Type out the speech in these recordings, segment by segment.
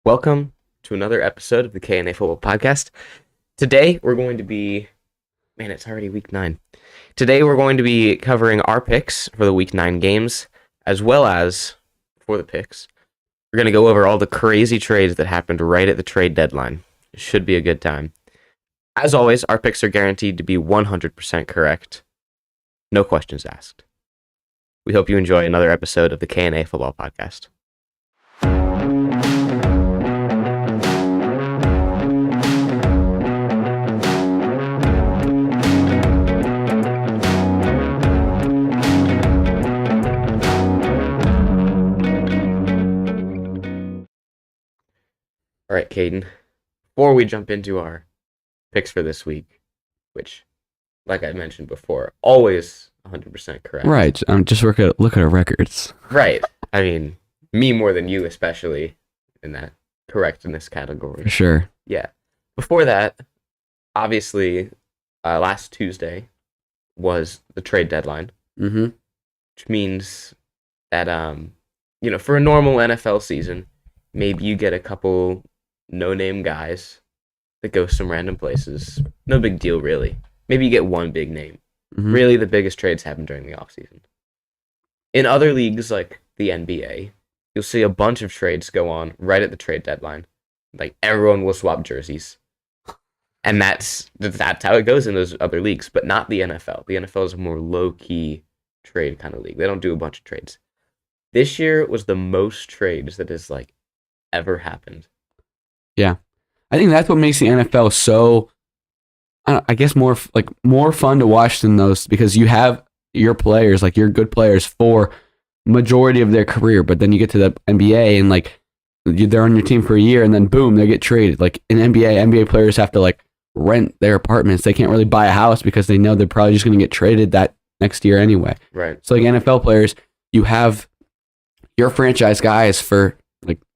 Welcome to another episode of the K&A Football Podcast. Today we're going to be, it's already week 9. Today we're going to be covering our picks for the week 9 games, as well as, for the picks, we're going to go over all the crazy trades that happened right at the trade deadline. It should be a good time. As always, our picks are guaranteed to be 100% correct. No questions asked. We hope you enjoy another episode of the K&A Football Podcast. All right, Caden, before we jump into our picks for this week, which, like I mentioned before, always 100% correct. Right. Just look at our records. Right. I mean, me more than you, especially in that correctness category. For sure. Yeah. Before that, obviously, last Tuesday was the trade deadline, Mm-hmm. which means that, for a normal NFL season, maybe you get a couple no-name guys that go some random places. No big deal, really. Maybe you get one big name. Mm-hmm. Really, the biggest trades happen during the offseason. In other leagues, like the NBA, you'll see a bunch of trades go on right at the trade deadline. Like, everyone will swap jerseys. And that's how it goes in those other leagues, but not the NFL. The NFL is a more low-key trade kind of league. They don't do a bunch of trades. This year was the most trades that has, ever happened. Yeah. I think that's what makes the NFL so, I guess, more fun to watch than those, because you have your players, your good players, for majority of their career, but then you get to the NBA and they're on your team for a year and then boom, they get traded. In NBA players have to rent their apartments. They can't really buy a house because they know they're probably just going to get traded that next year anyway. Right. So NFL players, you have your franchise guys for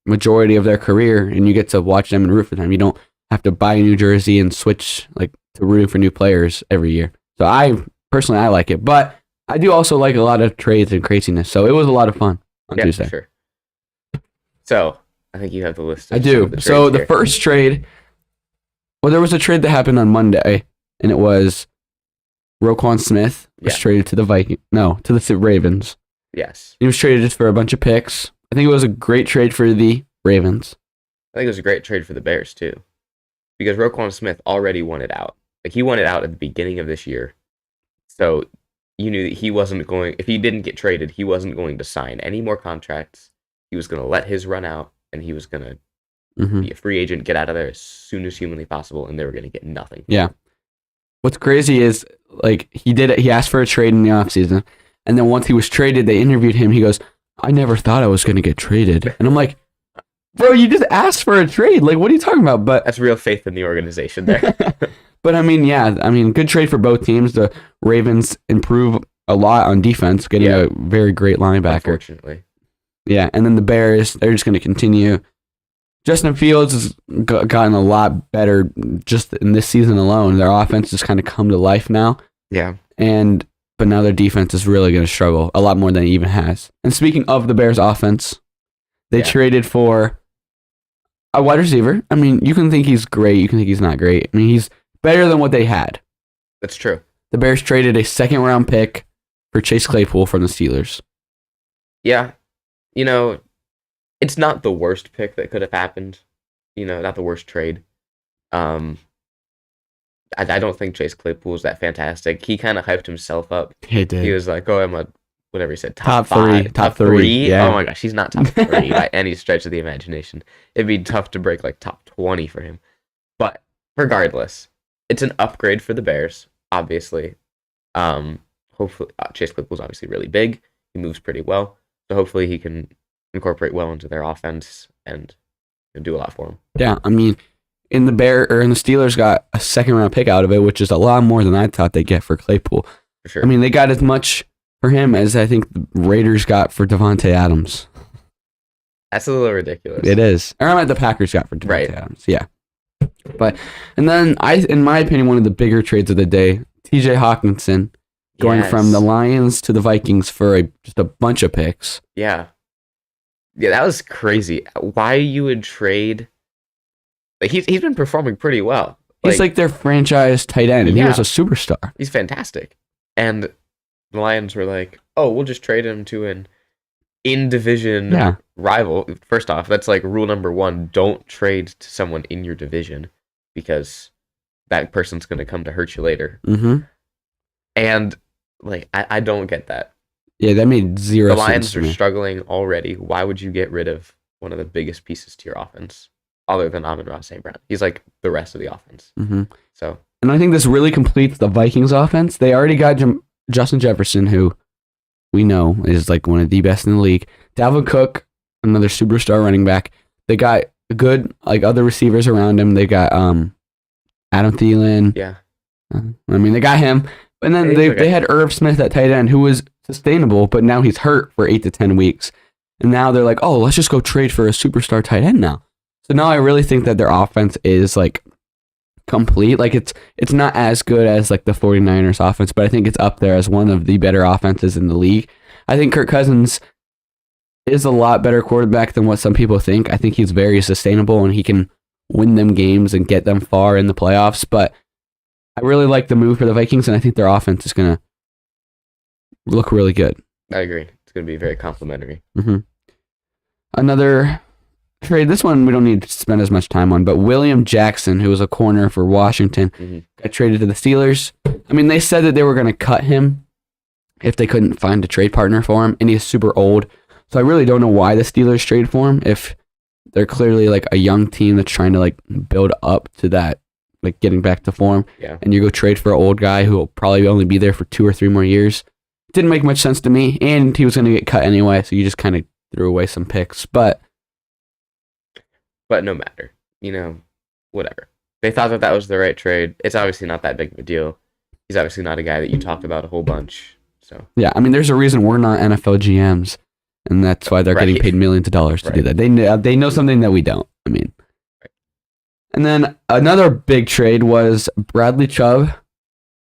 majority of their career, and you get to watch them and root for them. You don't have to buy a new jersey and switch to rooting for new players every year. So I like it, but I do also like a lot of trades and craziness. So it was a lot of fun on Tuesday. For sure. So I think you have the list. I do. So the first trade, there was a trade that happened on Monday, and it was Roquan Smith was traded to the to the Ravens. Yes. He was traded just for a bunch of picks. I think it was a great trade for the Ravens. I think it was a great trade for the Bears, too. Because Roquan Smith already wanted out. He wanted out at the beginning of this year. So you knew that he wasn't going, if he didn't get traded, he wasn't going to sign any more contracts. He was going to let his run out, and he was going to be a free agent, get out of there as soon as humanly possible, and they were going to get nothing. Yeah. What's crazy is, he asked for a trade in the offseason, and then once he was traded, they interviewed him. He goes, I never thought I was going to get traded. And I'm like, bro, you just asked for a trade. What are you talking about? But that's real faith in the organization there. But good trade for both teams. The Ravens improve a lot on defense, getting a very great linebacker. Unfortunately. Yeah, and then the Bears, they're just going to continue. Justin Fields has gotten a lot better just in this season alone. Their offense has kind of come to life now. Yeah. But now their defense is really going to struggle a lot more than it even has. And speaking of the Bears' offense, they traded for a wide receiver. You can think he's great. You can think he's not great. He's better than what they had. That's true. The Bears traded a second-round pick for Chase Claypool from the Steelers. Yeah. It's not the worst pick that could have happened. Not the worst trade. I don't think Chase Claypool was that fantastic. He kind of hyped himself up. He did. He was like, I'm whatever he said, top five, top three. Yeah. Oh my gosh, he's not top 3 by any stretch of the imagination. It'd be tough to break top 20 for him. But regardless, it's an upgrade for the Bears, obviously. Hopefully, Chase Claypool's obviously really big. He moves pretty well. So hopefully he can incorporate well into their offense and do a lot for them. Yeah, in the Steelers got a second-round pick out of it, which is a lot more than I thought they'd get for Claypool. For sure. They got as much for him as I think the Raiders got for Devontae Adams. That's a little ridiculous. It is. Or the Packers got for Devontae Adams. Yeah. And then, in my opinion, one of the bigger trades of the day, TJ Hawkinson going from the Lions to the Vikings for just a bunch of picks. Yeah. Yeah, that was crazy. Why you would trade? Like he's been performing pretty well. He's like their franchise tight end, and he was Yeah. a superstar. He's fantastic. And the Lions were like, "Oh, we'll just trade him to an in-division Yeah. rival." First off, that's like rule number one: don't trade to someone in your division because that person's going to come to hurt you later. Mm-hmm. And like, I don't get that. Yeah, that made zero The sense Lions to are me. struggling already. Why would you get rid of one of the biggest pieces to your offense, other than Amon-Ra St. Brown? He's like the rest of the offense. Mm-hmm. So, And I think this really completes the Vikings offense. They already got Justin Jefferson, who we know is like one of the best in the league. Dalvin Cook, another superstar running back. They got good like other receivers around him. They got Adam Thielen. yeah. I mean, they got him. And then they had Irv Smith at tight end, who was sustainable, but now he's hurt for 8 to 10 weeks. And now they're like, oh, let's just go trade for a superstar tight end now. So now I really think that their offense is like complete. Like it's not as good as like the 49ers offense, but I think it's up there as one of the better offenses in the league. I think Kirk Cousins is a lot better quarterback than what some people think. I think he's very sustainable and he can win them games and get them far in the playoffs, but I really like the move for the Vikings, and I think their offense is going to look really good. I agree. It's going to be very complimentary. Mm-hmm. Another trade, this one we don't need to spend as much time on, but William Jackson, who was a corner for Washington, got traded to the Steelers. I mean, they said that they were going to cut him if they couldn't find a trade partner for him, and he's super old. So I really don't know why the Steelers trade for him if they're clearly like a young team that's trying to like build up to that, like getting back to form. Yeah. And you go trade for an old guy who will probably only be there for 2 or 3 more years. Didn't make much sense to me, and he was going to get cut anyway, so you just kind of threw away some picks. But no matter, whatever. They thought that was the right trade. It's obviously not that big of a deal. He's obviously not a guy that you talk about a whole bunch. So yeah, I mean, there's a reason we're not NFL GMs, and that's why they're getting paid millions of dollars to do that. They know something that we don't. I mean, and then another big trade was Bradley Chubb.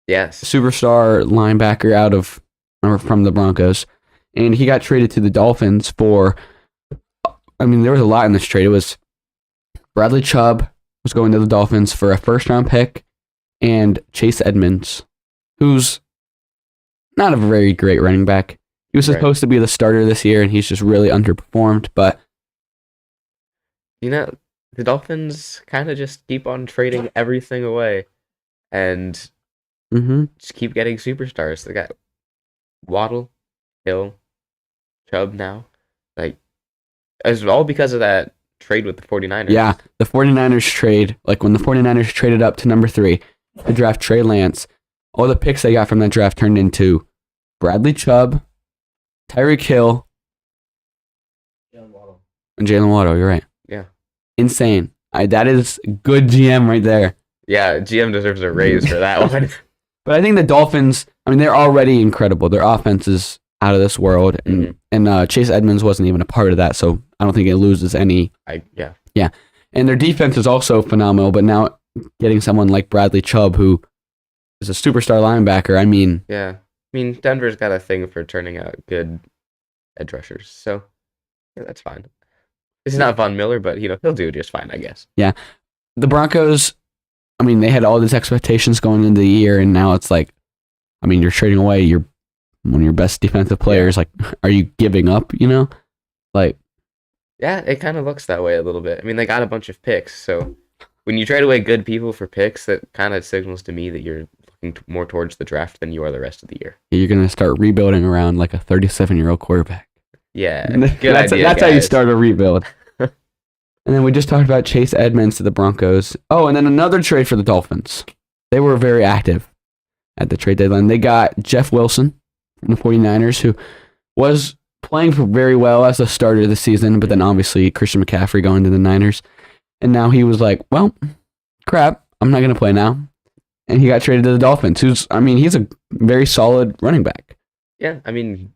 Yes, superstar linebacker from the Broncos, and he got traded to the Dolphins for. I mean, there was a lot in this trade. It was Bradley Chubb was going to the Dolphins for a first-round pick, and Chase Edmonds, who's not a very great running back. He was supposed to be the starter this year, and he's just really underperformed. But the Dolphins kind of just keep on trading everything away, and just keep getting superstars. They got Waddle, Hill, Chubb now. Like, it's all because of that trade with the 49ers. Yeah, the 49ers trade, like when the 49ers traded up to number 3 to draft Trey Lance, all the picks they got from that draft turned into Bradley Chubb, Tyreek Hill, and Jalen Waddle. You're right. Yeah. Insane. That is good GM right there. Yeah, GM deserves a raise for that one. But I think the Dolphins, I mean, they're already incredible. Their offense is out of this world, and Chase Edmonds wasn't even a part of that, so I don't think it loses any. Yeah. And their defense is also phenomenal, but now getting someone like Bradley Chubb, who is a superstar linebacker, I mean... Yeah. I mean, Denver's got a thing for turning out good edge rushers, so yeah, that's fine. This is not Von Miller, but he'll do just fine, I guess. Yeah. The Broncos, I mean, they had all these expectations going into the year, and now it's like, I mean, you're trading away one of your best defensive players. Like, are you giving up, Like... Yeah, it kind of looks that way a little bit. I mean, they got a bunch of picks, so when you trade away good people for picks, that kind of signals to me that you're looking more towards the draft than you are the rest of the year. You're going to start rebuilding around like a 37-year-old quarterback. Yeah, good idea. That's how you start a rebuild. And then we just talked about Chase Edmonds to the Broncos. Oh, and then another trade for the Dolphins. They were very active at the trade deadline. They got Jeff Wilson from the 49ers, who was playing very well as a starter this season, but then obviously Christian McCaffrey going to the Niners. And now he was like, well, crap, I'm not going to play now. And he got traded to the Dolphins, he's a very solid running back. Yeah, I mean,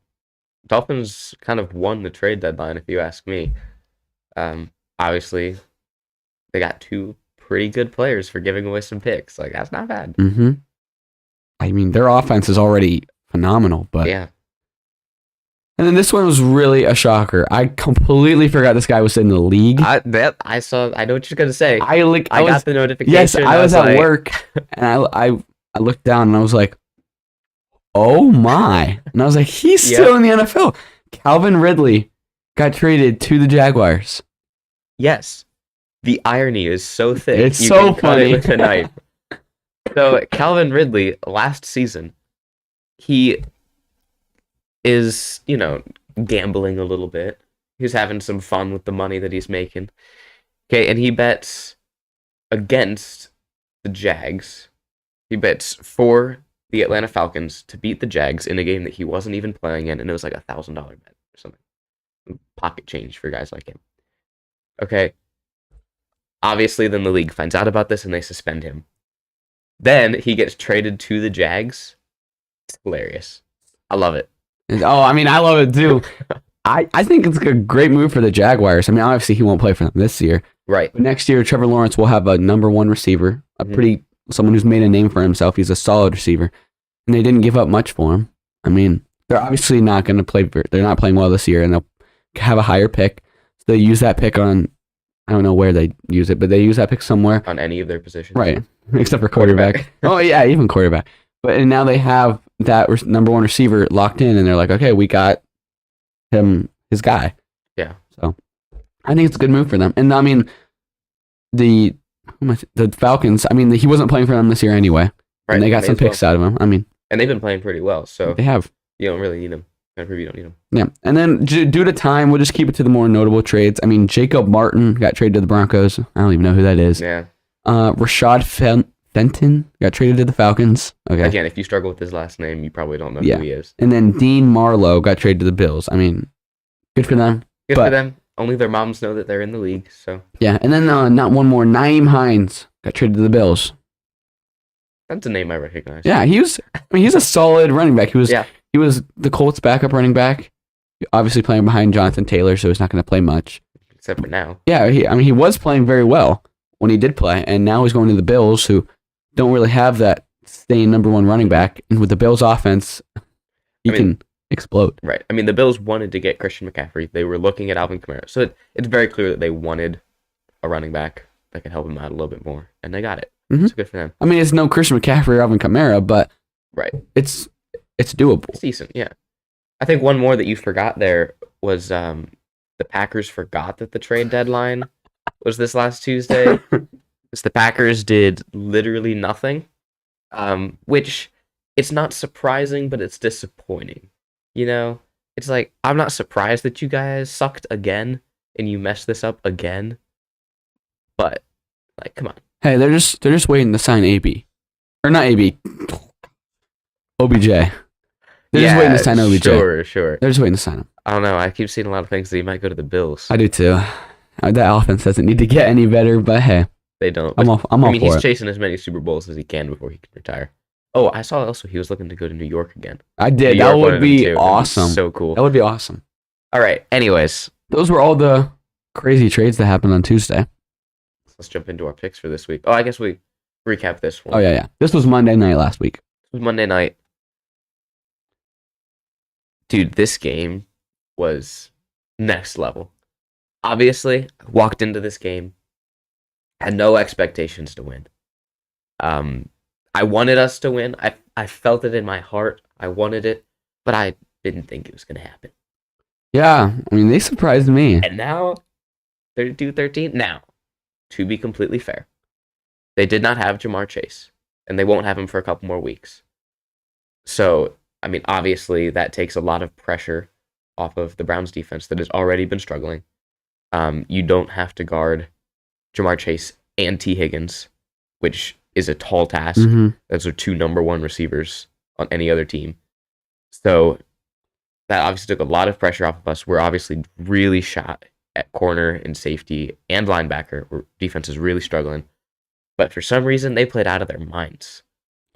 Dolphins kind of won the trade deadline, if you ask me. Obviously, they got 2 pretty good players for giving away some picks. Like, that's not bad. I mean, their offense is already phenomenal, but... Yeah. And then this one was really a shocker. I completely forgot this guy was in the league. I know what you're gonna say. I got the notification. Yes, I was at work, and I looked down and I was like, "Oh my!" And I was like, "He's still in the NFL." Calvin Ridley got traded to the Jaguars. Yes, the irony is so thick. It's you so can funny. cut it with a knife. So Calvin Ridley last season, he is, gambling a little bit. He's having some fun with the money that he's making. Okay, and he bets against the Jags. He bets for the Atlanta Falcons to beat the Jags in a game that he wasn't even playing in, and it was like $1,000 bet or something. Pocket change for guys like him. Okay. Obviously, then the league finds out about this and they suspend him. Then he gets traded to the Jags. It's hilarious. I love it. Oh, I mean, I love it too. I think it's a great move for the Jaguars. I mean, obviously he won't play for them this year. Right. But next year, Trevor Lawrence will have a number one receiver, someone who's made a name for himself. He's a solid receiver. And they didn't give up much for him. I mean, they're obviously not going to play. They're not playing well this year, and they'll have a higher pick. So they use that pick on, I don't know where they use it, but they use that pick somewhere. On any of their positions. Right. Except for quarterback. Oh, yeah, even quarterback. And now they have that number one receiver locked in, and they're like, okay, we got him, his guy. Yeah. So I think it's a good move for them. And I mean, the Falcons, I mean, he wasn't playing for them this year anyway. Right. And they got some picks out of him. I mean, and they've been playing pretty well. So they have. You don't really need them. You don't need them. Yeah. And then due to time, we'll just keep it to the more notable trades. I mean, Jacob Martin got traded to the Broncos. I don't even know who that is. Yeah. Rashad Fenton got traded to the Falcons. Okay. Again, if you struggle with his last name, you probably don't know who he is. And then Dean Marlowe got traded to the Bills. I mean, good for them. Good for them. Only their moms know that they're in the league. So yeah. And then not one more. Naeem Hines got traded to the Bills. That's a name I recognize. Yeah, he's a solid running back. He was the Colts' backup running back. Obviously playing behind Jonathan Taylor, so he's not going to play much. Except for now. Yeah, he was playing very well when he did play, and now he's going to the Bills, who don't really have that staying number one running back. And with the Bills' offense, he can explode. Right. I mean, the Bills wanted to get Christian McCaffrey. They were looking at Alvin Kamara. So it's very clear that they wanted a running back that could help him out a little bit more, and they got it. Mm-hmm. So good for them. I mean, it's no Christian McCaffrey or Alvin Kamara, but it's doable. It's decent, yeah. I think one more that you forgot there was the Packers forgot that the trade deadline was this last Tuesday. The Packers did literally nothing, which it's not surprising, but it's disappointing. It's like, I'm not surprised that you guys sucked again and you messed this up again, but like, come on. Hey, they're just waiting to sign AB, or not AB, OBJ. They're just waiting to sign OBJ. Sure. They're just waiting to sign him. I don't know. I keep seeing a lot of things that he might go to the Bills. I do too. That offense doesn't need to get any better, but hey, they don't. I'm all for it. He's chasing as many Super Bowls as he can before he can retire. Oh, I saw also he was looking to go to New York again. I did. That would be awesome. So cool. That would be awesome. All right. Anyways, those were all the crazy trades that happened on Tuesday. Let's jump into our picks for this week. Oh, I guess we recap this one. Oh, yeah. This was Monday night last week. It was Monday night. Dude, this game was next level. Obviously, I walked into this game, had no expectations to win. I wanted us to win. I felt it in my heart. I wanted it, but I didn't think it was going to happen. Yeah, I mean, they surprised me. And now, 32-13. Now, to be completely fair, they did not have Jamar Chase, and they won't have him for a couple more weeks. So, I mean, obviously, that takes a lot of pressure off of the Browns defense that has already been struggling. You don't have to guard Jamar Chase and T. Higgins, which is a tall task. Mm-hmm. Those are two number one receivers on any other team. So that obviously took a lot of pressure off of us. We're obviously really shot at corner and safety and linebacker, where defense is really struggling. But for some reason, they played out of their minds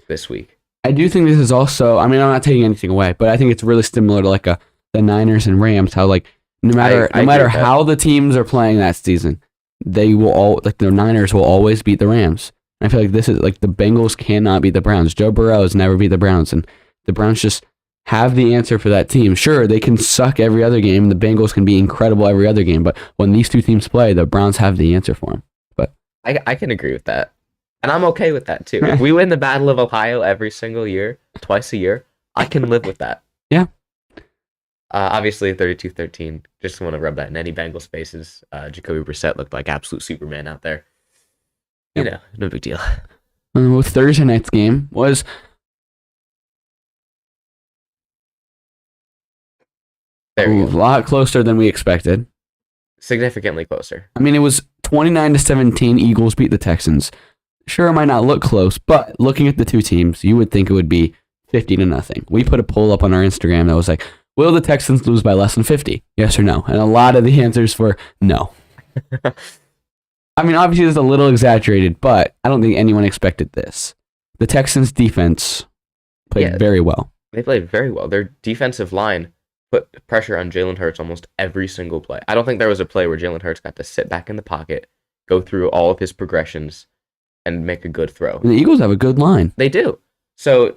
this week. I do think this is also, I mean, I'm not taking anything away, but I think it's really similar to like the Niners and Rams, how like no matter how the teams are playing that season, they will all, like the Niners will always beat the Rams. And I feel like this is like the Bengals cannot beat the Browns. Joe Burrow has never beat the Browns, and the Browns just have the answer for that team. Sure, they can suck every other game. The Bengals can be incredible every other game. But when these two teams play, the Browns have the answer for them. But I can agree with that. And I'm okay with that, too. If we win the Battle of Ohio every single year, twice a year, I can live with that. Yeah. Obviously, 32-13. Just want to rub that in any Bengals faces. Jacoby Brissett looked like absolute Superman out there. You know, no big deal. Thursday night's game was a lot closer than we expected. Significantly closer. I mean, it was 29-17. Eagles beat the Texans. Sure, it might not look close, but looking at the two teams, you would think it would be 50-0. We put a poll up on our Instagram that was like, will the Texans lose by less than 50? Yes or no? And a lot of the answers were no. I mean, obviously, it's a little exaggerated, but I don't think anyone expected this. The Texans' defense played very well. They played very well. Their defensive line put pressure on Jalen Hurts almost every single play. I don't think there was a play where Jalen Hurts got to sit back in the pocket, go through all of his progressions, and make a good throw. And the Eagles have a good line. They do. So,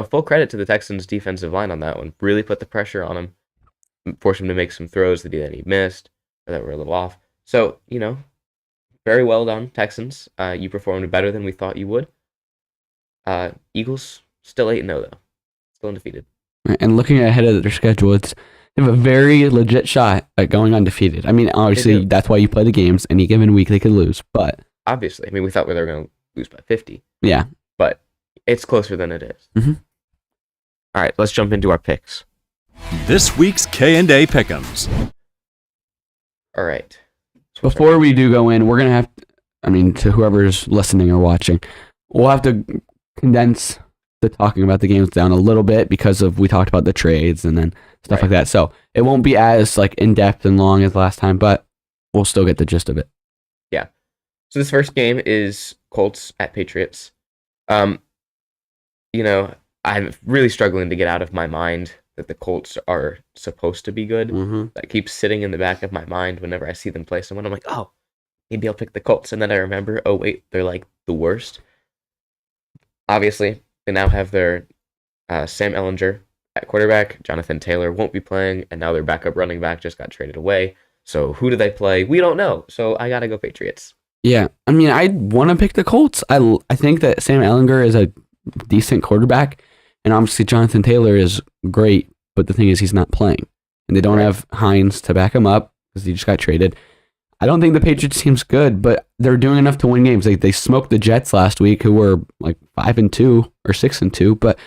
full credit to the Texans' defensive line on that one. Really put the pressure on him, forced him to make some throws that he missed, or that were a little off. So, very well done, Texans. You performed better than we thought you would. Eagles still 8-0 though, still undefeated. And looking ahead of their schedule, they have a very legit shot at going undefeated. I mean, obviously that's why you play the games. Any given week they could lose, but obviously, I mean, we thought we were going to lose by 50. Yeah, but it's closer than it is. Mm-hmm. All right, let's jump into our picks. This week's K&A Pick'ems. All right. Before we do go in, we're going to have to whoever's listening or watching, we'll have to condense the talking about the games down a little bit because we talked about the trades and then stuff like that. So it won't be as in-depth and long as last time, but we'll still get the gist of it. Yeah. So this first game is Colts at Patriots. I'm really struggling to get out of my mind that the Colts are supposed to be good. Mm-hmm. That keeps sitting in the back of my mind whenever I see them play someone. I'm like, oh, maybe I'll pick the Colts. And then I remember, oh, wait, they're the worst. Obviously, they now have their Sam Ehlinger at quarterback. Jonathan Taylor won't be playing, and now their backup running back just got traded away. So who do they play? We don't know. So I got to go Patriots. Yeah, I mean, I want to pick the Colts. I think that Sam Ehlinger is a decent quarterback, and obviously Jonathan Taylor is great, but the thing is he's not playing. And they don't have Hines to back him up because he just got traded. I don't think the Patriots team's good, but they're doing enough to win games. They smoked the Jets last week, who were 5-2 or 6-2. But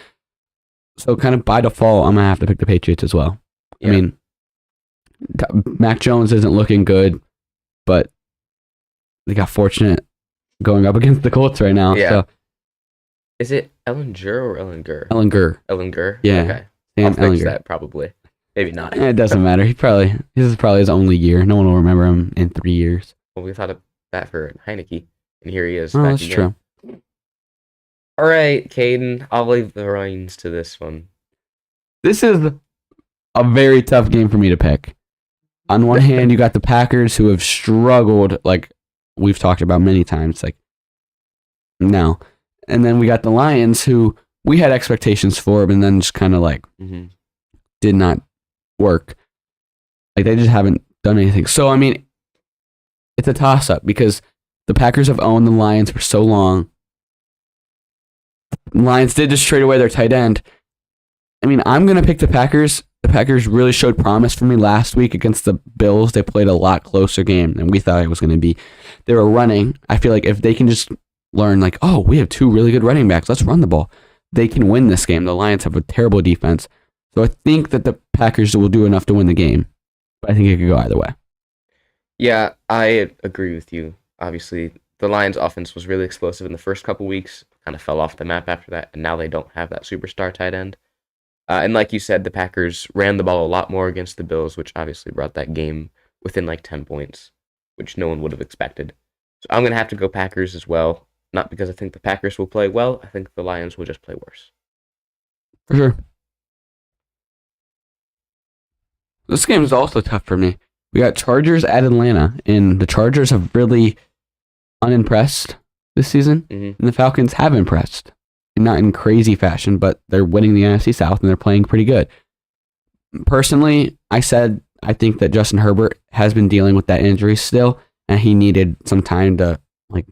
so kind of by default, I'm gonna have to pick the Patriots as well. Yeah. I mean, Mac Jones isn't looking good, but they got fortunate going up against the Colts right now. Yeah. So. Is it Ehlinger or Ehlinger? Ehlinger. Ehlinger. Yeah. Okay. Sam I'll fix Ehlinger. that probably. Maybe not. It doesn't matter. This is probably his only year. No one will remember him in 3 years. Well, we thought of that for Heineke, and here he is. Oh, back that's again. true. All right, Caden, I'll leave the reins to this one. This is a very tough game for me to pick. On one hand, you got the Packers who have struggled, like we've talked about many times. No. And then we got the Lions who we had expectations for, but then just kind of did not work. They just haven't done anything. So, I mean, it's a toss-up because the Packers have owned the Lions for so long. The Lions did just trade away their tight end. I mean, I'm going to pick the Packers. The Packers really showed promise for me last week against the Bills. They played a lot closer game than we thought it was going to be. They were running. I feel like if they can just learn, we have two really good running backs, let's run the ball, they can win this game. The Lions have a terrible defense. So I think that the Packers will do enough to win the game. But I think it could go either way. Yeah, I agree with you. Obviously, the Lions' offense was really explosive in the first couple weeks, kind of fell off the map after that, and now they don't have that superstar tight end. And like you said, the Packers ran the ball a lot more against the Bills, which obviously brought that game within 10 points, which no one would have expected. So I'm going to have to go Packers as well. Not because I think the Packers will play well. I think the Lions will just play worse. For sure. This game is also tough for me. We got Chargers at Atlanta, and the Chargers have really unimpressed this season, and the Falcons have impressed. not in crazy fashion, but they're winning the NFC South and they're playing pretty good. Personally, I think that Justin Herbert has been dealing with that injury still, and he needed some time to like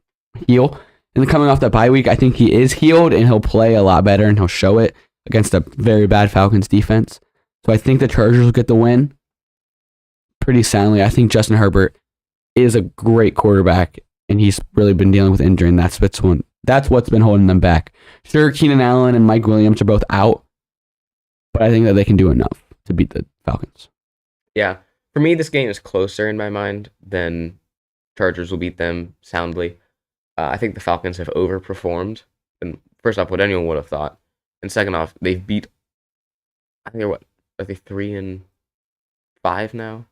heal. And then coming off that bye week, I think he is healed and he'll play a lot better and he'll show it against a very bad Falcons defense. So I think the Chargers will get the win pretty soundly. I think Justin Herbert is a great quarterback, and he's really been dealing with injury, and that's what's been holding them back. Sure, Keenan Allen and Mike Williams are both out, but I think that they can do enough to beat the Falcons. Yeah. For me, this game is closer in my mind than Chargers will beat them soundly. I think the Falcons have overperformed. And first off, what anyone would have thought. And second off, they've beat, I think they're what? Are they 3-5 now?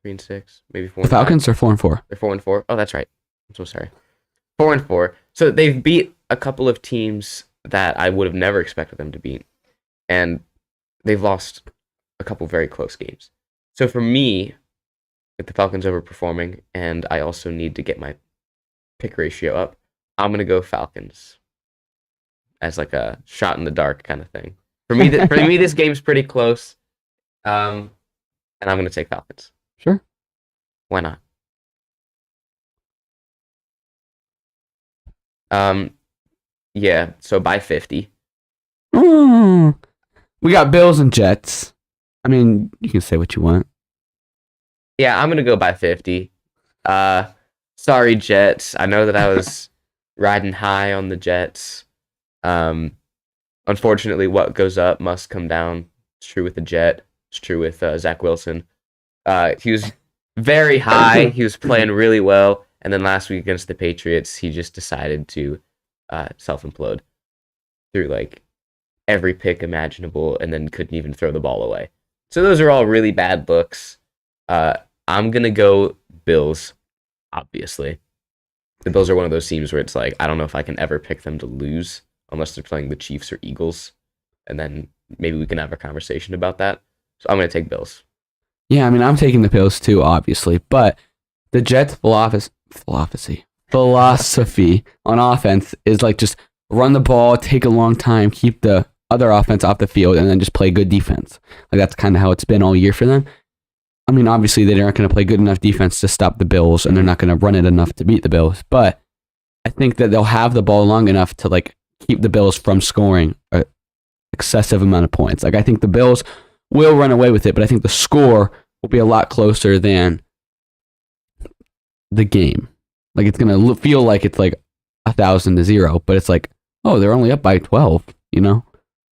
3-6, maybe 4. The Falcons are 4-4. They're 4-4. Oh, that's right. I'm so sorry. 4-4. So they've beat a couple of teams that I would have never expected them to beat, and they've lost a couple very close games. So for me, with the Falcons overperforming, and I also need to get my pick ratio up, I'm gonna go Falcons as like a shot in the dark kind of thing. For me, this game's pretty close, and I'm gonna take Falcons. Sure. Why not? Yeah, so by 50. We got Bills and Jets. I mean, you can say what you want. Yeah, I'm gonna go by 50. Sorry, Jets. I know that I was riding high on the Jets. Unfortunately, what goes up must come down. It's true with the Jet. It's true with Zach Wilson. He was very high. He was playing really well. And then last week against the Patriots, he just decided to self-implode through like every pick imaginable and then couldn't even throw the ball away. So those are all really bad looks. I'm going to go Bills, obviously. The Bills are one of those teams where it's like, I don't know if I can ever pick them to lose unless they're playing the Chiefs or Eagles. And then maybe we can have a conversation about that. So I'm going to take Bills. Yeah, I mean, I'm taking the Bills too, obviously. But the Jets' philosophy on offense is like just run the ball, take a long time, keep the other offense off the field, and then just play good defense. Like that's kind of how it's been all year for them. I mean, obviously they aren't going to play good enough defense to stop the Bills, and they're not going to run it enough to beat the Bills. But I think that they'll have the ball long enough to like keep the Bills from scoring an excessive amount of points. Like I think the Bills will run away with it, but I think the score will be a lot closer than the game. Like it's going to feel like it's like 1,000-0, but it's like, oh, they're only up by 12, you know?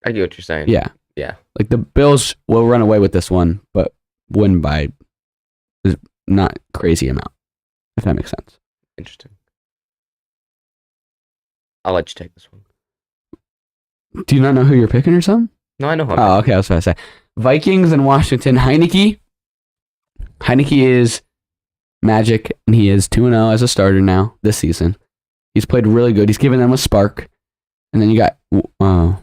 I get what you're saying. Yeah. Yeah. Like the Bills will run away with this one, but win by not crazy amount, if that makes sense. Interesting. I'll let you take this one. Do you not know who you're picking or something? No, I know who I'm Oh, okay. I was about to say Vikings and Washington. Heineke is magic, and he is 2-0 as a starter now this season. He's played really good. He's given them a spark. And then you got the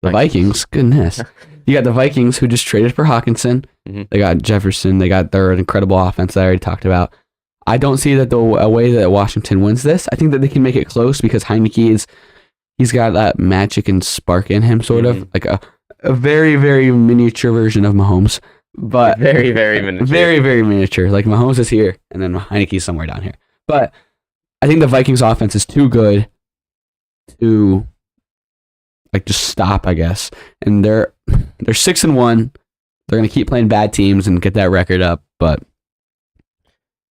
Vikings. Goodness. You got the Vikings who just traded for Hawkinson. Mm-hmm. They got Jefferson. They got their incredible offense that I already talked about. I don't see that a way that Washington wins this. I think that they can make it close because Heineke he's got that magic and spark in him, sort of like a very, very miniature version of Mahomes. But very, very miniature. Very, very miniature. Like Mahomes is here, and then Heineke's somewhere down here. But I think the Vikings offense is too good to like just stop, I guess. And they're 6-1. They're gonna keep playing bad teams and get that record up. But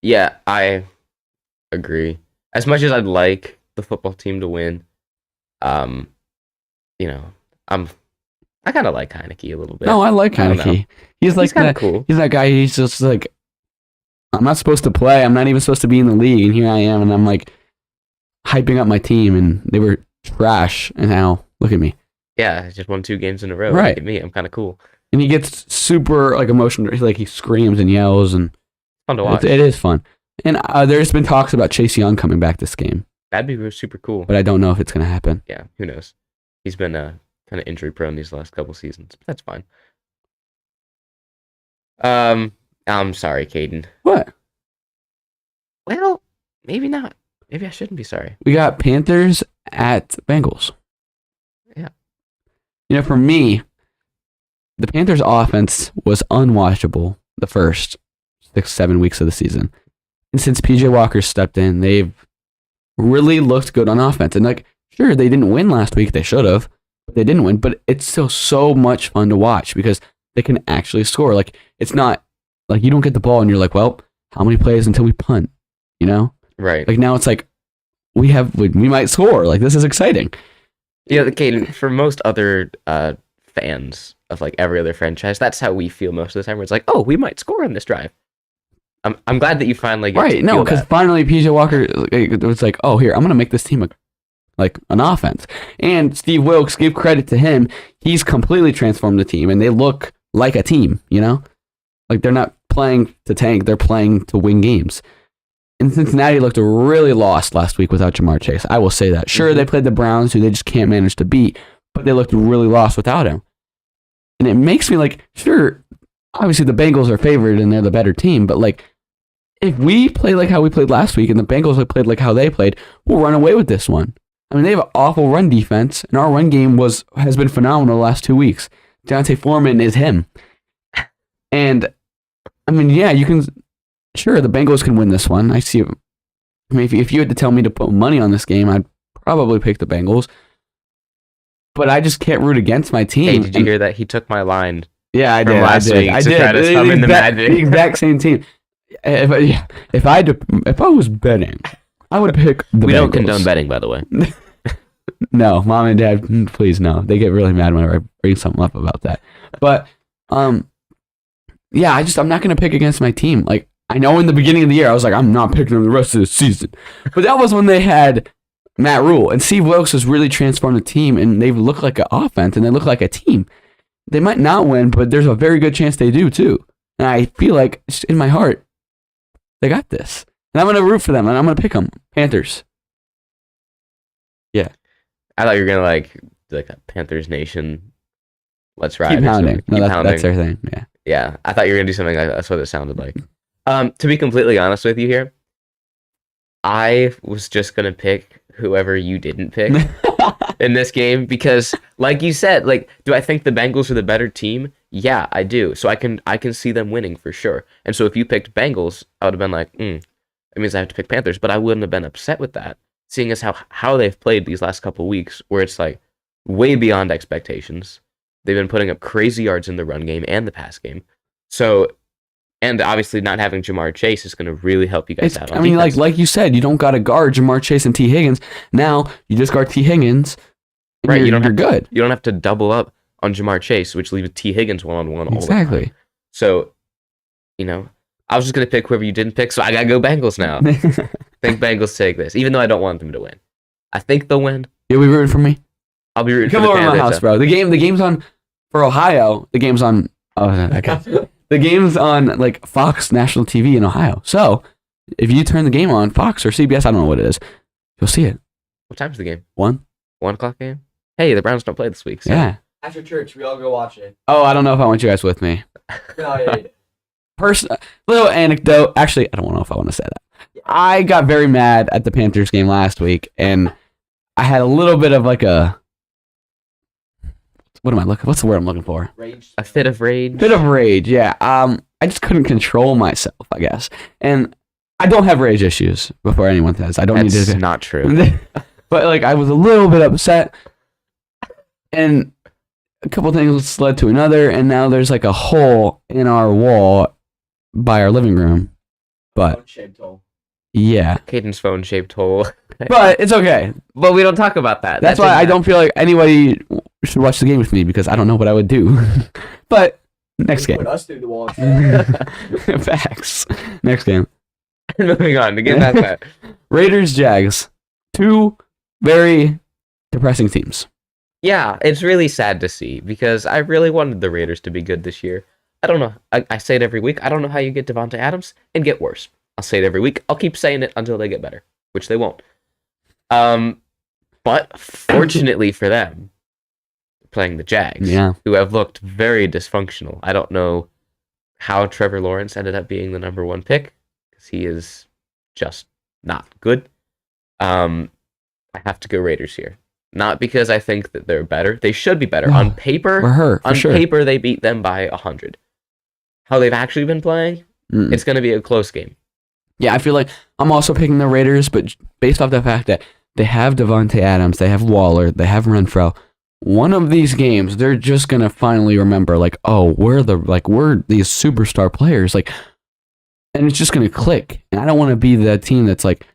yeah, I agree. As much as I'd like the football team to win, you know, I kind of like Heineke a little bit. no, I like Heineke. He's like kind of that. cool. He's that guy. He's just like, I'm not supposed to play. I'm not even supposed to be in the league, and here I am, and I'm like hyping up my team, and they were trash, and now look at me. Yeah, I just won 2 games in a row. Right. Look at me. I'm kind of cool. And he gets super like emotional. Like he screams and yells, and Fun to watch. it is fun. And there's been talks about Chase Young coming back this game, That'd be super cool. but I don't know if it's gonna happen. Yeah, who knows? He's been kind of injury prone these last couple seasons, but that's fine. I'm sorry, Caden. What? Well, maybe not. Maybe I shouldn't be sorry. We got Panthers at Bengals. For me, the Panthers' offense was unwatchable the first 6-7 weeks of the season. And since PJ Walker stepped in, they've really looked good on offense. And sure, they didn't win last week. They should have, but they didn't win. But it's still so much fun to watch because they can actually score. It's not you don't get the ball and you're like, well, how many plays until we punt? Right. Now it's we might score. This is exciting. Okay, for most other fans of every other franchise, that's how we feel most of the time. Where it's oh, we might score on this drive. I'm glad that you finally get to feel because that. finally PJ Walker was oh, here, I'm gonna make this team an offense. And Steve Wilkes, give credit to him, he's completely transformed the team, and they look like a team. They're not playing to tank; they're playing to win games. And Cincinnati looked really lost last week without Jamar Chase. I will say that. Sure, they played the Browns, who they just can't manage to beat, but they looked really lost without him. And it makes me sure, obviously the Bengals are favored and they're the better team, but if we play how we played last week and the Bengals played how they played, we'll run away with this one. I mean, they have an awful run defense, and our run game has been phenomenal the last 2 weeks. Deontay Foreman is him. And, I mean, yeah, you can... Sure, the Bengals can win this one. I see. I mean, if you had to tell me to put money on this game, I'd probably pick the Bengals. But I just can't root against my team. Hey, did you hear that? He took my line. Yeah, I from did. last week I to did. try to summon the magic. The exact same team. If I was betting, I would pick the Bengals. We don't condone betting, by the way. No, mom and dad, please no. They get really mad whenever I bring something up about that. But yeah, I'm not gonna pick against my team. I know in the beginning of the year, I was I'm not picking them the rest of the season. But that was when they had Matt Rule. And Steve Wilkes has really transformed the team, and they look like an offense, and they look like a team. They might not win, but there's a very good chance they do, too. And I feel just in my heart, they got this. And I'm going to root for them, and I'm going to pick them. Panthers. Yeah. I thought you were going to do a Panthers Nation. Let's ride. Keep pounding. Keep No, pounding. that's their thing, yeah. Yeah, I thought you were going to do something like that. That's what it sounded like. To be completely honest with you here, I was just going to pick whoever you didn't pick in this game because, like you said, do I think the Bengals are the better team? Yeah, I do. So I can see them winning for sure. And so if you picked Bengals, I would have been it means I have to pick Panthers, but I wouldn't have been upset with that, seeing as how they've played these last couple weeks, where it's way beyond expectations. They've been putting up crazy yards in the run game and the pass game. So, and obviously not having Jamar Chase is going to really help you guys out. I mean, defense. like you said, you don't got to guard Jamar Chase and T. Higgins. Now you just guard T. Higgins. Right, you're good. You don't have to double up on Jamar Chase, which leaves T. Higgins one-on-one all the time. Exactly. So, I was just going to pick whoever you didn't pick, so I got to go Bengals now. I think Bengals take this, even though I don't want them to win. I think they'll win. You'll be rooting for me? I'll be rooting Come for the over to my Panthers. house, bro. The game's on for Ohio. The game's on. Oh, okay. The game's on Fox National TV in Ohio. So if you turn the game on Fox or CBS, I don't know what it is, you'll see it. What time's the game? 1 o'clock game? Hey, the Browns don't play this week. So. Yeah. After church, we all go watch it. Oh, I don't know if I want you guys with me. Little anecdote. Actually, I don't know if I want to say that. I got very mad at the Panthers game last week, and I had a little bit of a. What am I looking? What's the word I'm looking for? Rage. A fit of rage. Bit of rage, yeah. I just couldn't control myself, I guess. And I don't have rage issues. Before anyone says, I don't need That's to. not true. But I was a little bit upset, and a couple things led to another, and now there's a hole in our wall by our living room. But Shaped hole. yeah, Caden's phone-shaped hole. but it's okay. But we don't talk about that. That's why I don't feel like anybody should watch the game with me because I don't know what I would do. But next game. Put us through the wall. Facts. Next game. Moving on to get past that. Raiders, Jags. 2 very depressing teams. Yeah, it's really sad to see because I really wanted the Raiders to be good this year. I don't know. I say it every week. I don't know how you get Devontae Adams and get worse. I'll say it every week. I'll keep saying it until they get better, which they won't. But fortunately for them, playing the Jags, who have looked very dysfunctional. I don't know how Trevor Lawrence ended up being the number 1 pick because he is just not good. I have to go Raiders here. Not because I think that they're better. They should be better. No, On paper, for sure. paper, they beat them by 100. How they've actually been playing, it's going to be a close game. Yeah, I feel like I'm also picking the Raiders, but based off the fact that they have Devontae Adams, they have Waller, they have Renfro. One of these games, they're just gonna finally remember, like, oh, we're these superstar players, like, and it's just gonna click. And I don't want to be the team that's like,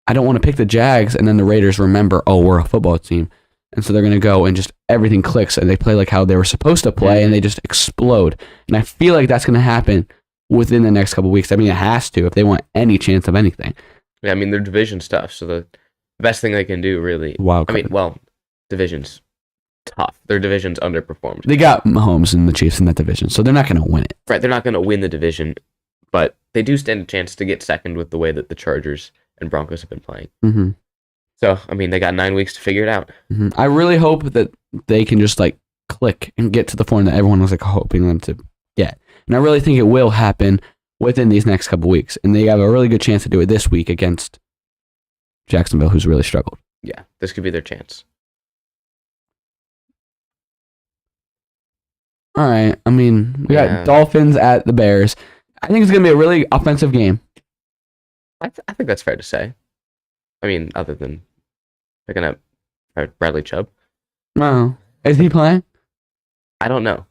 I don't want to pick the Jags, and then the Raiders remember, oh, we're a football team, and so they're gonna go and just everything clicks, and they play like how they were supposed to play, and they just explode. And I feel like that's gonna happen within the next couple of weeks. I mean, it has to if they want any chance of anything. Yeah, I mean, they're division stuff, so the best thing they can do, really. Wild I card. mean, well, division's tough. Their division's underperformed. They got Mahomes and the Chiefs in that division, so they're not going to win it. Right, they're not going to win the division, but they do stand a chance to get second with the way that the Chargers and Broncos have been playing. Mm-hmm. So, I mean, they got 9 weeks to figure it out. Mm-hmm. I really hope that they can just like click and get to the form that everyone was like hoping them to get. And I really think it will happen within these next couple weeks. And they have a really good chance to do it this week against Jacksonville, who's really struggled. Yeah, this could be their chance. All right. I mean, we Yeah. got Dolphins at the Bears. I think it's going to be a really offensive game. I think that's fair to say. I mean, other than picking up Bradley Chubb. No. Is he playing? I don't know.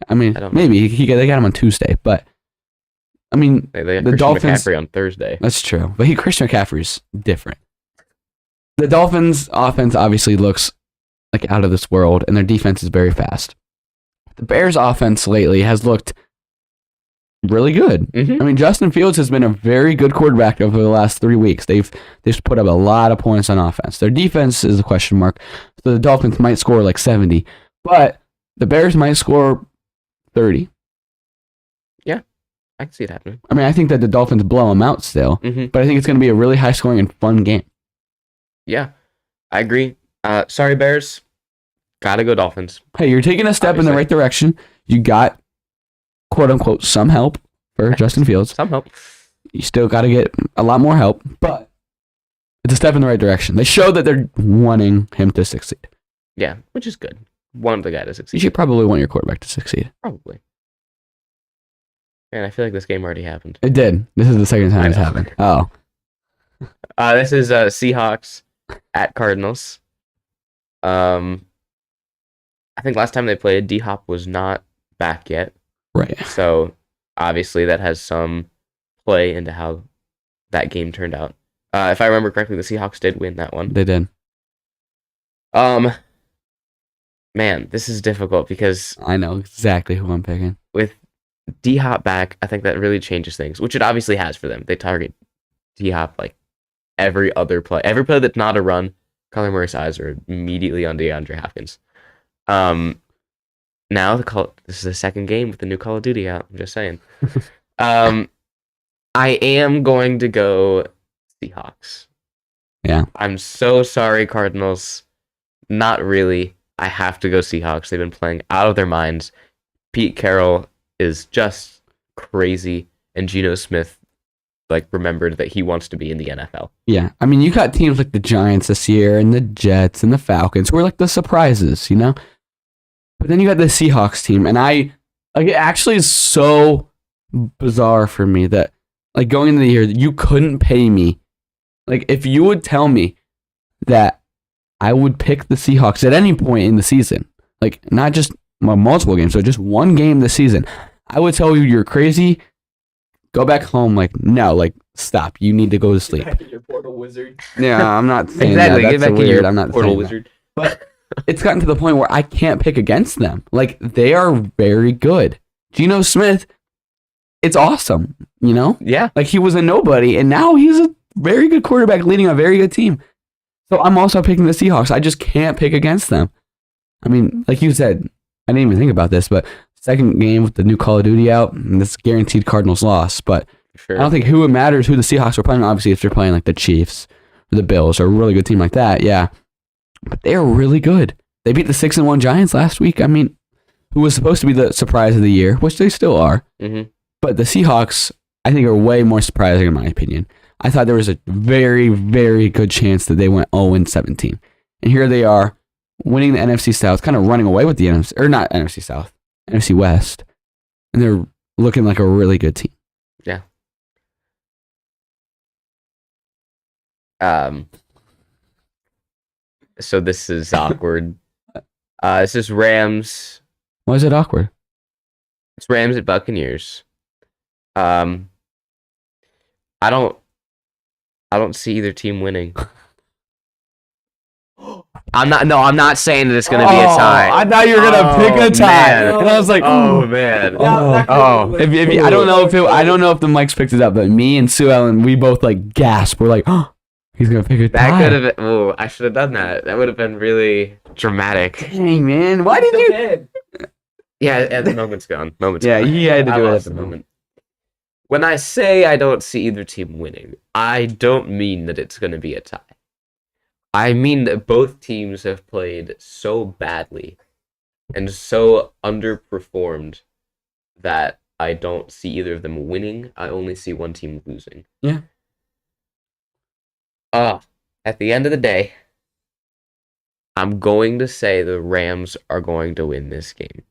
I mean, I don't know. maybe. They got him on Tuesday, but I mean, They got the Christian Dolphins. McCaffrey on Thursday. That's true. But Christian McCaffrey's different. The Dolphins' offense obviously looks like out of this world, and their defense is very fast. The Bears' offense lately has looked really good. Mm-hmm. I mean, Justin Fields has been a very good quarterback over the last 3 weeks. They've put up a lot of points on offense. Their defense is a question mark. So the Dolphins might score like 70, but the Bears might score 30. I can see it happening. I mean, I think that the Dolphins blow them out still, Mm-hmm. but I think it's going to be a really high-scoring and fun game. Yeah, I agree. Sorry, Bears. Gotta go Dolphins. Hey, you're taking a step in the Obviously. right direction. You got, quote-unquote, some help for Justin Fields. Some help. You still got to get a lot more help, but it's a step in the right direction. They show that they're wanting him to succeed. Yeah, which is good. Want the guy to You succeed. should probably want your quarterback to succeed. Probably. Man, I feel like this game already happened. It did. This is the second time I it's know. happened. Oh. This is Seahawks at Cardinals. I think last time they played, D-Hop was not back yet. Right. So, obviously, that has some play into how that game turned out. If I remember correctly, the Seahawks did win that one. They did. Man, this is difficult because I know exactly who I'm picking. with D-Hop back, I think that really changes things, which it obviously has for them. They target D-Hop like every other play. Every play that's not a run, Kyler Murray's eyes are immediately on DeAndre Hopkins. Now this is the second game with the new Call of Duty out. I'm just saying. I am going to go Seahawks. Yeah. I'm so sorry, Cardinals. Not really. I have to go Seahawks. They've been playing out of their minds. Pete Carroll is just crazy, and Geno Smith remembered that he wants to be in the NFL. Yeah. I mean, you got teams like the Giants this year and the Jets and the Falcons who are like the surprises, you know? But then you got the Seahawks team, and it actually is so bizarre for me that going into the year, you couldn't pay me. If you would tell me that I would pick the Seahawks at any point in the season, not just multiple games, so just one game this season, I would tell you you're crazy. Go back home. No, stop. You need to go to sleep. Back in your portal wizard. Yeah, I'm not saying Exactly. that. Get That's back weird. in your I'm not portal saying wizard. That. But it's gotten to the point where I can't pick against them. They are very good. Geno Smith, it's awesome. You know, Yeah. he was a nobody, and now he's a very good quarterback leading a very good team. So I'm also picking the Seahawks. I just can't pick against them. I mean, like you said, I didn't even think about this, but second game with the new Call of Duty out, and this guaranteed Cardinals loss. But Sure. I don't think who it matters who the Seahawks are playing. Obviously, if they're playing the Chiefs or the Bills or a really good team like that, yeah. But they are really good. They beat the 6-1 Giants last week. I mean, who was supposed to be the surprise of the year, which they still are. Mm-hmm. But the Seahawks, I think, are way more surprising in my opinion. I thought there was a very, very good chance that they went 0-17. And here they are, winning the NFC South, kind of running away with the NFC, or not NFC South, NFC West, and they're looking like a really good team. Yeah. So this is awkward. This is Rams. Why is it awkward? It's Rams at Buccaneers. I don't see either team winning. I'm not saying that it's gonna be a tie. I thought you were gonna pick a tie, man. and I was like, Oh man. I don't know if the mics picked it up, but me and Sue Ellen, we both like gasped. We're like, oh, he's gonna pick a tie. That could have been. Oh, I should have done that. That would have been really dramatic. Dang, man, why did you? Yeah, the moment's gone. Yeah, he had to I do it lost at the moment. When I say I don't see either team winning, I don't mean that it's going to be a tie. I mean that both teams have played so badly and so underperformed that I don't see either of them winning. I only see one team losing. Yeah. At the end of the day, I'm going to say the Rams are going to win this game.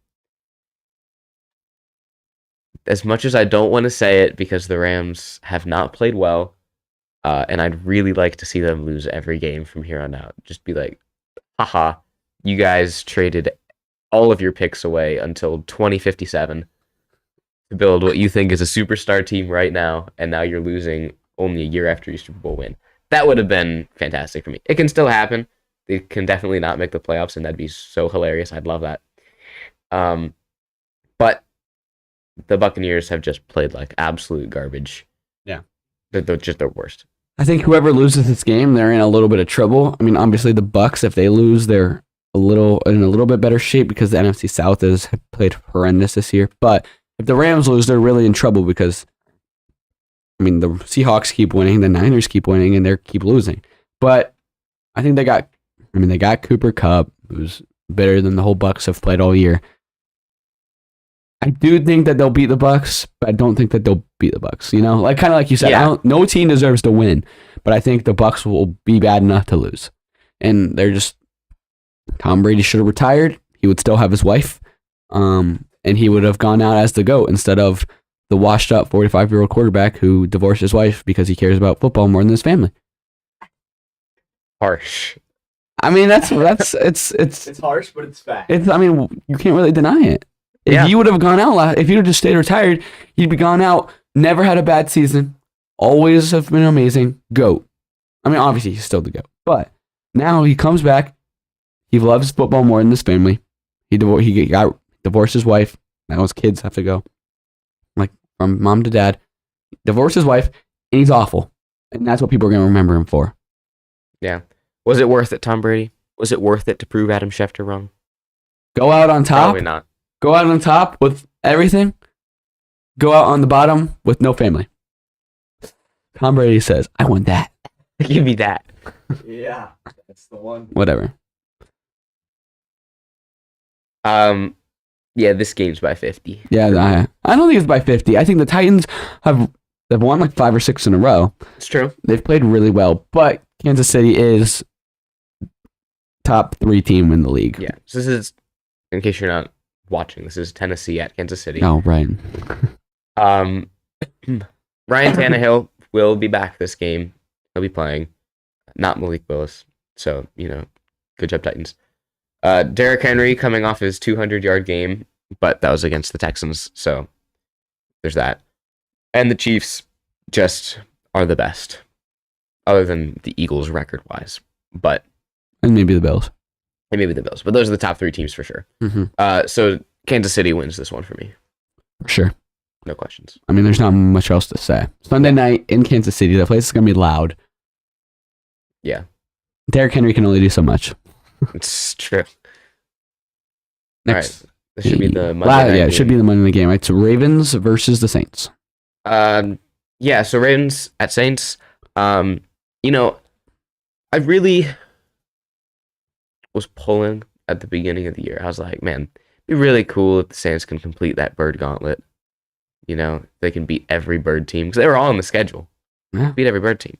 As much as I don't want to say it because the Rams have not played well, and I'd really like to see them lose every game from here on out. Just be like, haha, you guys traded all of your picks away until 2057 to build what you think is a superstar team right now, and now you're losing only a year after your Super Bowl win. That would have been fantastic for me. It can still happen. They can definitely not make the playoffs, and that'd be so hilarious. I'd love that. But the Buccaneers have just played like absolute garbage. Yeah. They're just the worst. I think whoever loses this game, they're in a little bit of trouble. I mean, obviously the Bucs, if they lose, they're in a little bit better shape because the NFC South has played horrendous this year. But if the Rams lose, they're really in trouble because, I mean, the Seahawks keep winning, the Niners keep winning, and they keep losing. But I think they got Cooper Kupp, who's better than the whole Bucs have played all year. I do think that they'll beat the Bucs, but I don't think that they'll beat the Bucs. You know, like kind of like you said, Yeah. no team deserves to win, but I think the Bucs will be bad enough to lose. And they're just Tom Brady should have retired. He would still have his wife, and he would have gone out as the GOAT instead of the washed-up 45-year-old quarterback who divorced his wife because he cares about football more than his family. Harsh. I mean, it's harsh, but it's fact. I mean, you can't really deny it. If Yeah. you would have gone out, if you would have just stayed retired, you'd be gone out, never had a bad season, always have been amazing, GOAT. I mean, obviously, he's still the GOAT. But now he comes back, he loves football more than his family. He got divorced his wife, now his kids have to go, like, from mom to dad. Divorced his wife, and he's awful. And that's what people are going to remember him for. Yeah. Was it worth it, Tom Brady? Was it worth it to prove Adam Schefter wrong? Go out on top. Probably not. Go out on top with everything. Go out on the bottom with no family. Tom Brady says, I want that. Give me that. Yeah, that's the one. Whatever. Yeah, this game's by 50. Yeah, I don't think it's by 50. I think the Titans they've won like 5 or 6 in a row. It's true. They've played really well, but Kansas City is top 3 team in the league. Yeah. So this is, in case you're not watching, this is Tennessee at Kansas City. Oh, right. Ryan Tannehill will be back this game. He'll be playing, not Malik Willis. So, good job, Titans. Derrick Henry coming off his 200-yard game, but that was against the Texans, so there's that. And the Chiefs just are the best, other than the Eagles record-wise. And maybe the Bills. And maybe the Bills, but those are the top 3 teams for sure. Mm-hmm. So Kansas City wins this one for me. For sure. No questions. I mean, there's not much else to say. Sunday night in Kansas City, that place is going to be loud. Yeah. Derrick Henry can only do so much. It's true. Next. All right. This should be the Monday night Yeah, it game. should be the Monday night game. It's Ravens versus the Saints. Yeah, so Ravens at Saints. I really was pulling at the beginning of the year. I was like, man, it'd be really cool if the Saints can complete that bird gauntlet. They can beat every bird team because they were all on the schedule. Yeah. Beat every bird team.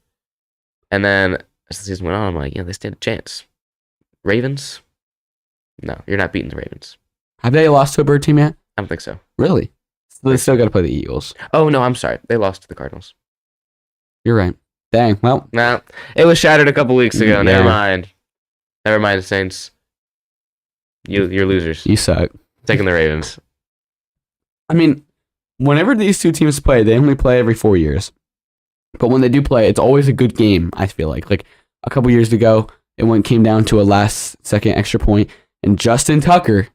And then as the season went on, I'm like, they stand a chance. Ravens, No, you're not beating the Ravens. Have they lost to a bird team yet? I don't think so. Really? So they still got to play the Eagles. Oh, no, I'm sorry. They lost to the Cardinals. You're right. Dang. Well, No, it was shattered a couple weeks ago. Yeah. Never mind. Never mind, Saints. You're losers. you suck. Taking the Ravens. I mean, whenever these two teams play, they only play every 4 years. But when they do play, it's always a good game, I feel like. Like a couple years ago, it came down to a last-second extra point, and Justin Tucker,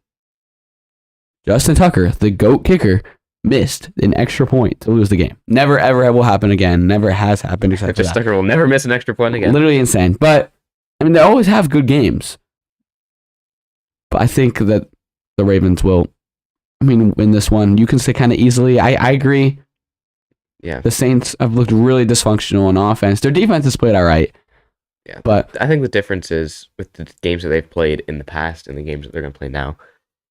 the GOAT kicker, missed an extra point to lose the game. Never, ever will happen again. Never has happened except for Just that. Tucker will never miss an extra point again. Literally insane. But, I mean, they always have good games. But I think that the Ravens will, win this one. You can say kind of easily. I agree. Yeah. The Saints have looked really dysfunctional on offense. Their defense has played all right. Yeah. But I think the difference is with the games that they've played in the past and the games that they're going to play now,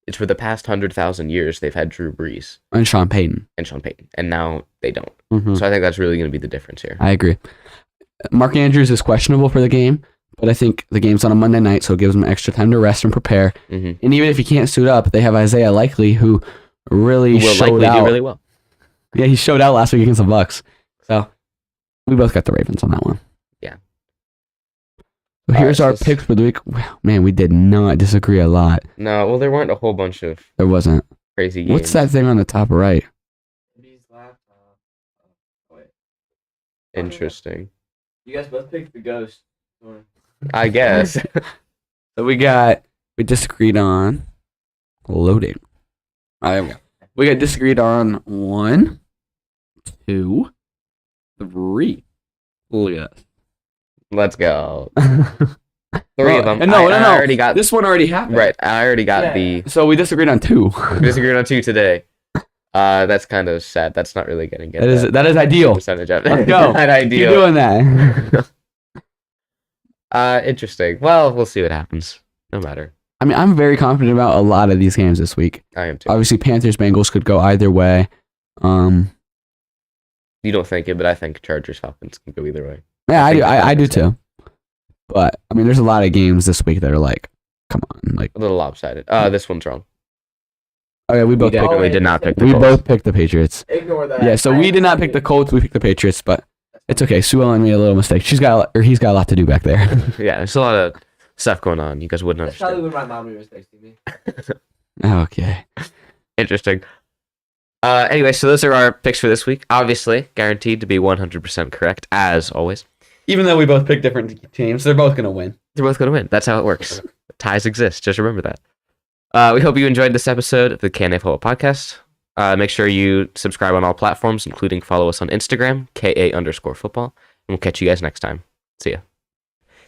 it's for the past 100,000 years they've had Drew Brees and Sean Payton. And now they don't. Mhm. So I think that's really going to be the difference here. I agree. Mark Andrews is questionable for the game, but I think the game's on a Monday night, so it gives him extra time to rest and prepare. Mm-hmm. And even if he can't suit up, they have Isaiah Likely, who really Will showed likely out. do really well. Yeah, he showed out last week against the Bucks. So we both got the Ravens on that one. Yeah. So here's Alright, our so picks for the week. Man, we did not disagree a lot. No, well, there weren't a whole bunch of There wasn't. crazy games. What's that thing on the top right? Interesting. You guys both picked the ghost. I guess. So we disagreed on loading. There we go. We got disagreed on 1, 2, 3. Look at Let's go. that. 3 of them. No, I already got. This one already happened. Right. I already got the. So we disagreed on 2. We disagreed on 2 today. That's kind of sad. That's not really getting it. That is ideal. Percentage of Let's go. Not ideal. Keep doing that. Interesting. Well, we'll see what happens. No matter. I'm very confident about a lot of these games this week. I am too. Obviously, Panthers Bengals could go either way. You don't think it, but I think Chargers Falcons can go either way. Yeah, I think I do that's too. But there's a lot of games this week that are like, come on, like. A little lopsided. This one's wrong. Oh yeah, we both Definitely did not pick the we Colts. both picked the Patriots. Ignore that. Yeah, so we did not pick the Colts. We picked the Patriots, but it's okay. Sue Ellen made a little mistake. He's got a lot to do back there. Yeah, there's a lot of stuff going on. You guys wouldn't That's probably understand. when my mom was texting me. Okay. Interesting. Anyway, so those are our picks for this week. Obviously, guaranteed to be 100% correct, as always. Even though we both picked different teams, they're both gonna win. They're both going to win. That's how it works. Ties exist. Just remember that. We hope you enjoyed this episode of the KNA Football Podcast. Make sure you subscribe on all platforms, including follow us on Instagram, KA_football. And we'll catch you guys next time. See ya.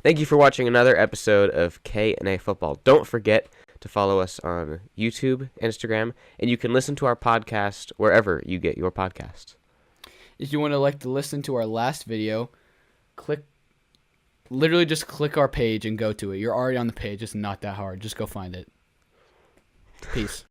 Thank you for watching another episode of KNA Football. Don't forget to follow us on YouTube, Instagram, and you can listen to our podcast wherever you get your podcasts. If you want to listen to our last video, just click our page and go to it. You're already on the page. It's not that hard. Just go find it. Peace.